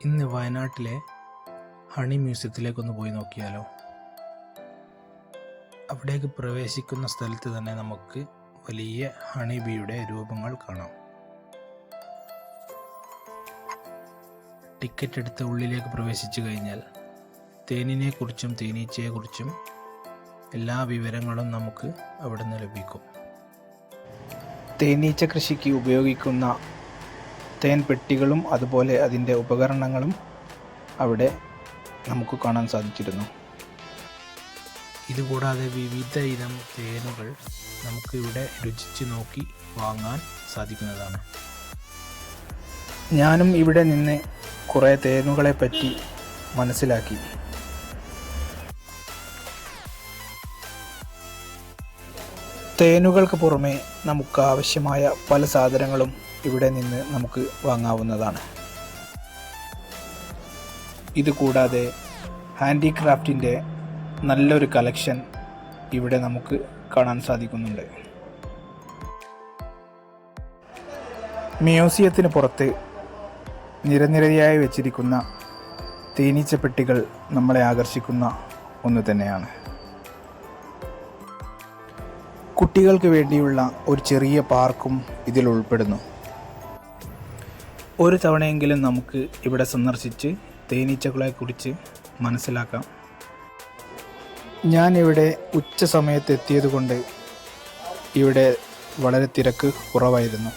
ഇന്ന് വയനാട്ടിലെ ഹണി മ്യൂസിയത്തിലേക്കൊന്ന് പോയി നോക്കിയാലോ. അവിടേക്ക് പ്രവേശിക്കുന്ന സ്ഥലത്ത് തന്നെ നമുക്ക് വലിയ ഹണി ബീയുടെ രൂപങ്ങൾ കാണാം. ടിക്കറ്റ് എടുത്ത് ഉള്ളിലേക്ക് പ്രവേശിച്ചു കഴിഞ്ഞാൽ തേനിനെക്കുറിച്ചും തേനീച്ചയെക്കുറിച്ചും എല്ലാ വിവരങ്ങളും നമുക്ക് അവിടെ നിന്ന് ലഭിക്കും. തേനീച്ച കൃഷിക്ക് ഉപയോഗിക്കുന്ന തേൻ പെട്ടികളും അതുപോലെ അതിൻ്റെ ഉപകരണങ്ങളും അവിടെ നമുക്ക് കാണാൻ സാധിച്ചിരുന്നു. ഇതുകൂടാതെ വിവിധ ഇനം തേനുകൾ നമുക്ക് ഇവിടെ രുചിച്ച് നോക്കി വാങ്ങാൻ സാധിക്കുന്നതാണ്. ഞാനും ഇവിടെ നിന്ന് കുറേ തേനുകളെ പറ്റി മനസ്സിലാക്കി. തേനുകൾക്ക് പുറമെ നമുക്ക് ആവശ്യമായ പല സാധനങ്ങളും ഇവിടെ നിന്ന് നമുക്ക് വാങ്ങാവുന്നതാണ്. ഇതുകൂടാതെ ഹാൻഡിക്രാഫ്റ്റിൻ്റെ നല്ലൊരു കളക്ഷൻ ഇവിടെ നമുക്ക് കാണാൻ സാധിക്കുന്നുണ്ട്. മ്യൂസിയത്തിന് പുറത്ത് നിരനിരയായി വെച്ചിരിക്കുന്ന തേനീച്ചപ്പെട്ടികൾ നമ്മളെ ആകർഷിക്കുന്ന ഒന്ന് തന്നെയാണ്. കുട്ടികൾക്ക് വേണ്ടിയുള്ള ഒരു ചെറിയ പാർക്കും ഇതിൽ ഉൾപ്പെടുന്നു. ഒരു തവണയെങ്കിലും നമുക്ക് ഇവിടെ സന്ദർശിച്ച് തേനീച്ചകളെക്കുറിച്ച് മനസ്സിലാക്കാം. ഞാനിവിടെ ഉച്ച സമയത്ത് എത്തിയതുകൊണ്ട് ഇവിടെ വളരെ തിരക്ക് കുറവായിരുന്നു.